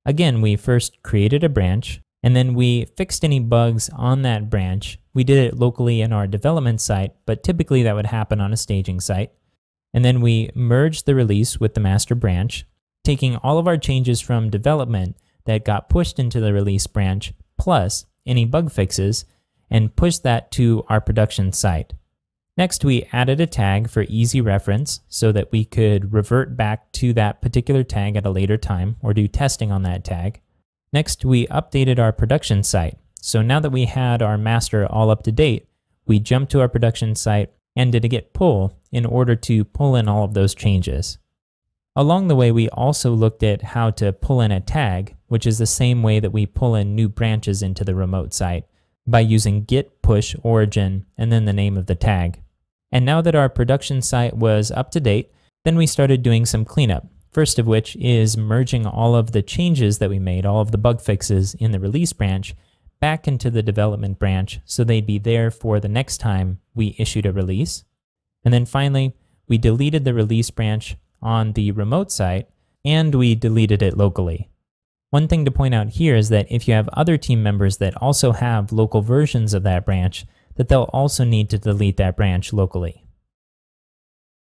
Again, we first created a branch, and then we fixed any bugs on that branch. We did it locally in our development site, but typically that would happen on a staging site. And then we merged the release with the master branch, taking all of our changes from development that got pushed into the release branch, plus any bug fixes, and pushed that to our production site. Next, we added a tag for easy reference so that we could revert back to that particular tag at a later time or do testing on that tag. Next, we updated our production site. So now that we had our master all up to date, we jumped to our production site and did a git pull in order to pull in all of those changes. Along the way, we also looked at how to pull in a tag, which is the same way that we pull in new branches into the remote site, by using git push origin and then the name of the tag. And now that our production site was up to date, then we started doing some cleanup. First of which is merging all of the changes that we made, all of the bug fixes in the release branch, back into the development branch so they'd be there for the next time we issued a release. And then finally, we deleted the release branch on the remote site and we deleted it locally. One thing to point out here is that if you have other team members that also have local versions of that branch, that they'll also need to delete that branch locally.